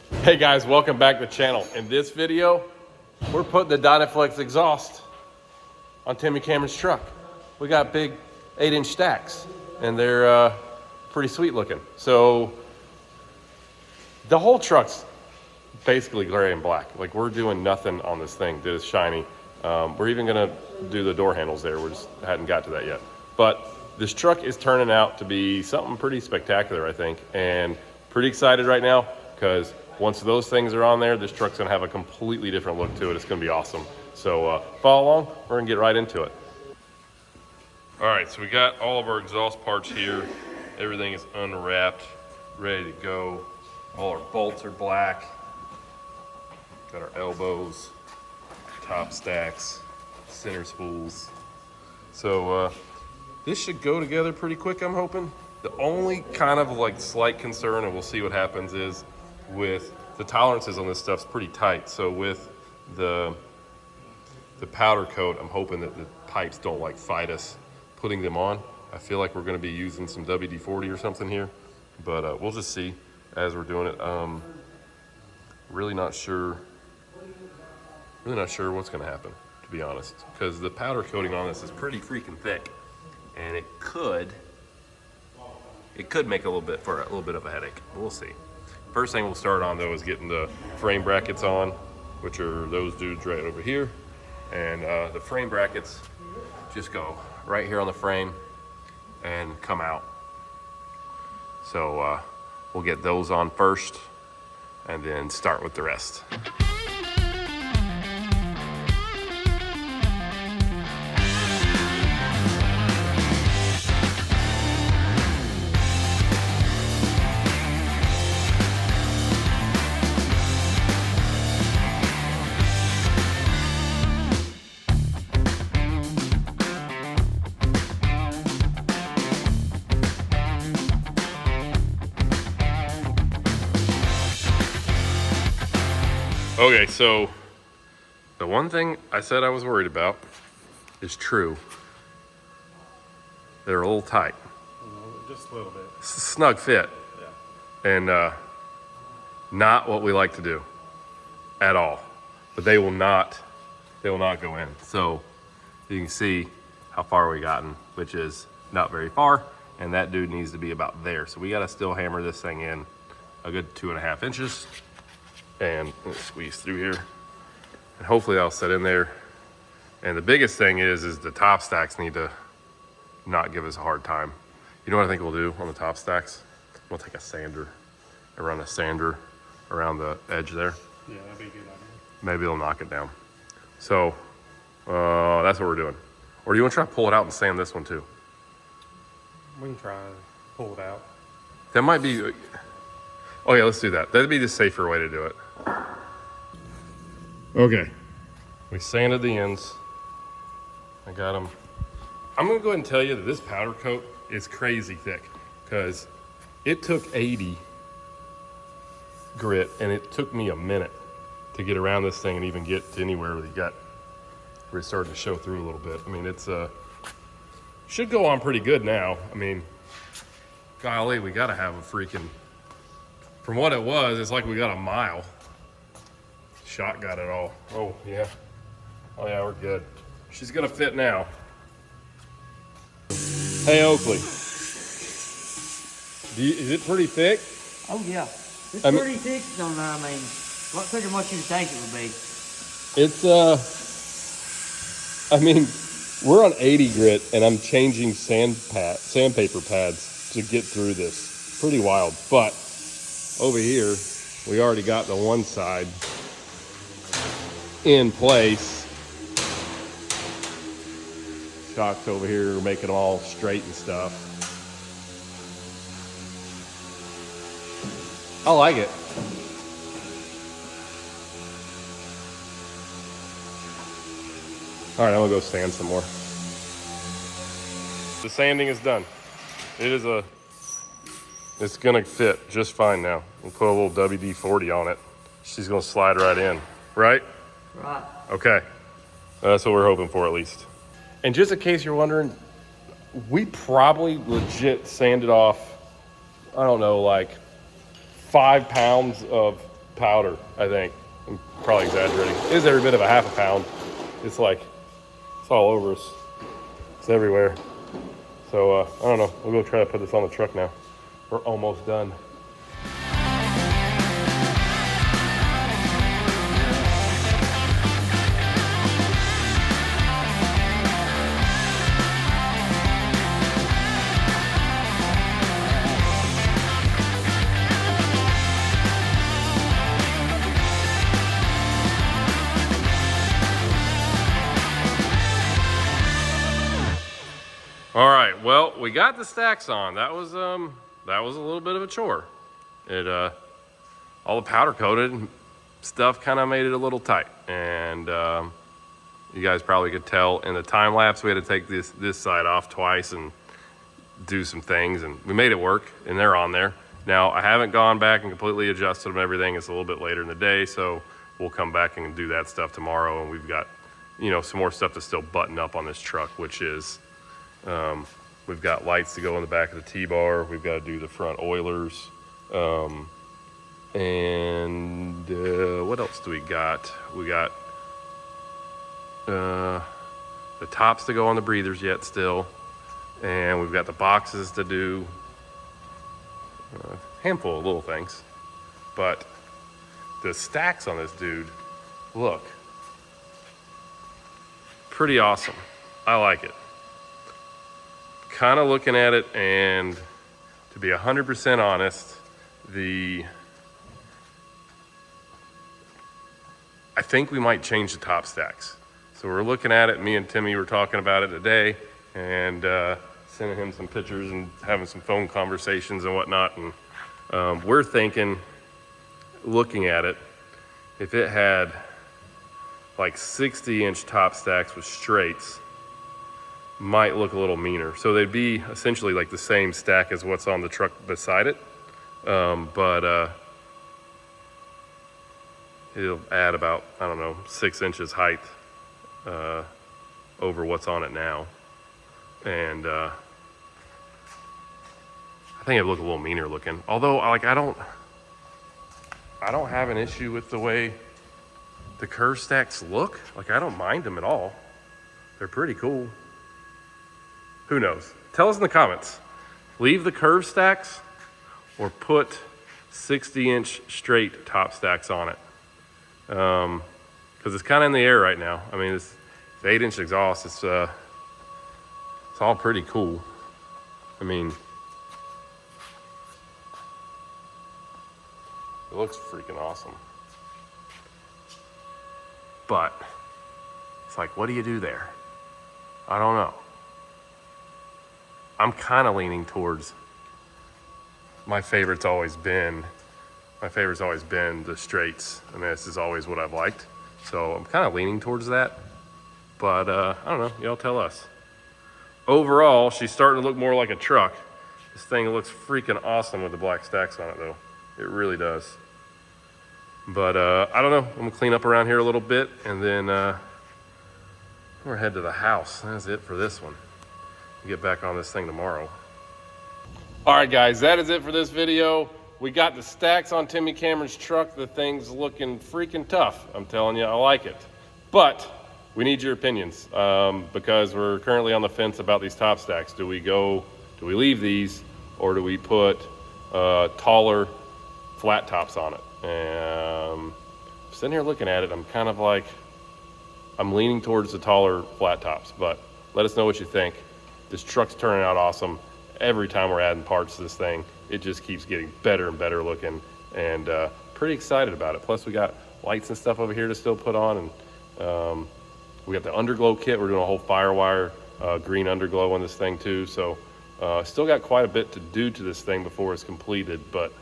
Hey guys, welcome back to the channel. In this video, we're putting the Dynaflex exhaust on Timmy Cameron's truck. We got big 8-inch stacks and they're pretty sweet looking. So the whole truck's basically gray and black. Like, we're doing nothing on this thing that is shiny. We're even gonna do the door handles there. We just hadn't got to that yet. But this truck is turning out to be something pretty spectacular, I think, and pretty excited right now because once those things are on there, this truck's gonna have a completely different look to it. It's gonna be awesome. So follow along, we're gonna get right into it. All right, so we got all of our exhaust parts here. Everything is unwrapped, ready to go. All our bolts are black. Got our elbows, top stacks, center spools. So this should go together pretty quick, I'm hoping. The only kind of like slight concern, and we'll see what happens, is with the tolerances on this stuff's pretty tight. So with the powder coat, I'm hoping that the pipes don't like fight us putting them on. I feel like we're gonna be using some WD-40 or something here, but we'll just see as we're doing it. Really not sure what's gonna happen, to be honest, because the powder coating on this is pretty freaking thick, and it could make a little bit of a headache. We'll see. First thing we'll start on though is getting the frame brackets on, which are those dudes right over here. And the frame brackets just go right here on the frame and come out. So we'll get those on first and then start with the rest. Okay, so the one thing I said I was worried about is true. They're a little tight. Just a little bit. It's a snug fit. Yeah. And not what we like to do at all. But they will not go in. So you can see how far we gotten, which is not very far. And that dude needs to be about there. So we gotta still hammer this thing in a good 2.5 inches. And let's squeeze through here. And hopefully that'll set in there. And the biggest thing is the top stacks need to not give us a hard time. You know what I think we'll do on the top stacks? We'll take a sander and run a sander around the edge there. Yeah, that'd be a good idea. Maybe it'll knock it down. So that's what we're doing. Or do you want to try to pull it out and sand this one too? We can try to pull it out. That might be, oh yeah, let's do that. That'd be the safer way to do it. Okay, we sanded the ends. I got them. I'm gonna go ahead and tell you that this powder coat is crazy thick because it took 80 grit and it took me a minute to get around this thing and even get to anywhere where it started to show through a little bit. I mean, it's should go on pretty good now. I mean, golly, we gotta have a freaking, from what it was, it's like we got a mile. Shot got it all. Oh yeah, we're good. She's gonna fit now. Hey Oakley, is it pretty thick? Oh yeah, it's pretty thick. On there, I mean, a lot thicker than what you think it would be. It's I mean, we're on 80 grit, and I'm changing sandpaper pads to get through this. Pretty wild, but over here we already got the one side in place. Shocks over here are making them all straight and stuff. I like it. All right, I'm gonna go sand some more. The sanding is done. It's gonna fit just fine now. We'll put a little WD-40 on it. She's gonna slide right in, right? Right. Okay, that's what we're hoping for at least. And just in case you're wondering, we probably legit sanded off, I don't know, like 5 pounds of powder, I think. I'm probably exaggerating. It is every bit of a half a pound. It's like, it's all over us. It's everywhere. So I don't know, we'll go try to put this on the truck now. We're almost done. All right, well, we got the stacks on. That was a little bit of a chore. It all the powder coated stuff kind of made it a little tight, and you guys probably could tell in the time lapse we had to take this side off twice and do some things, and we made it work, and they're on there. Now, I haven't gone back and completely adjusted them and everything. It's a little bit later in the day, so we'll come back and do that stuff tomorrow, and we've got, you know, some more stuff to still button up on this truck, which is we've got lights to go in the back of the T-bar. We've got to do the front oilers. And what else do we got? We got the tops to go on the breathers yet still. And we've got the boxes to do. A handful of little things. But the stacks on this dude, look. Pretty awesome. I like it. Kind of looking at it, and to be 100% honest, I think we might change the top stacks. So we're looking at it. Me and Timmy were talking about it today, and sending him some pictures and having some phone conversations and whatnot. And we're thinking, looking at it, if it had like 60-inch top stacks with straights, might look a little meaner. So they'd be essentially like the same stack as what's on the truck beside it. But it'll add about, I don't know, 6 inches height over what's on it now. And I think it'd look a little meaner looking. Although, like, I don't have an issue with the way the curve stacks look. Like, I don't mind them at all. They're pretty cool. Who knows? Tell us in the comments. Leave the curve stacks or put 60-inch straight top stacks on it. Because it's kind of in the air right now. I mean, it's 8-inch exhaust. It's all pretty cool. I mean, it looks freaking awesome. But it's like, what do you do there? I don't know. I'm kind of leaning towards, my favorite's always been the straights. I mean, this is always what I've liked. So I'm kind of leaning towards that. But I don't know, y'all tell us. Overall, she's starting to look more like a truck. This thing looks freaking awesome with the black stacks on it though. It really does. But I don't know, I'm gonna clean up around here a little bit, and then we're head to the house. That's it for this one. Get back on this thing tomorrow. All right, guys, that is it for this video. We got the stacks on Timmy Cameron's truck. The thing's looking freaking tough. I'm telling you, I like it. But we need your opinions because we're currently on the fence about these top stacks. Do we leave these, or do we put taller flat tops on it? And sitting here looking at it, I'm kind of like, I'm leaning towards the taller flat tops, but let us know what you think. This truck's turning out awesome. Every time we're adding parts to this thing, it just keeps getting better and better looking, and pretty excited about it. Plus we got lights and stuff over here to still put on, and we got the underglow kit. We're doing a whole Firewire green underglow on this thing too. So still got quite a bit to do to this thing before it's completed, but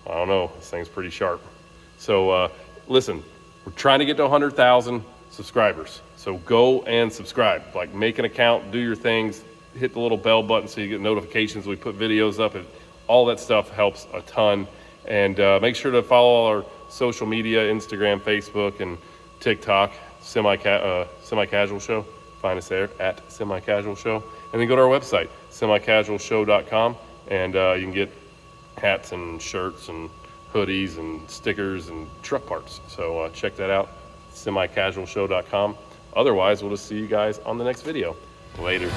I don't know, this thing's pretty sharp. So listen, we're trying to get to 100,000 subscribers. So go and subscribe, like make an account, do your things, hit the little bell button so you get notifications when we put videos up, and all that stuff helps a ton. And make sure to follow all our social media, Instagram, Facebook, and TikTok, Semi-Casual Show. Find us there at Semi-Casual Show. And then go to our website, semicasualshow.com, and you can get hats and shirts and hoodies and stickers and truck parts. So check that out, semicasualshow.com. Otherwise, we'll just see you guys on the next video. Later.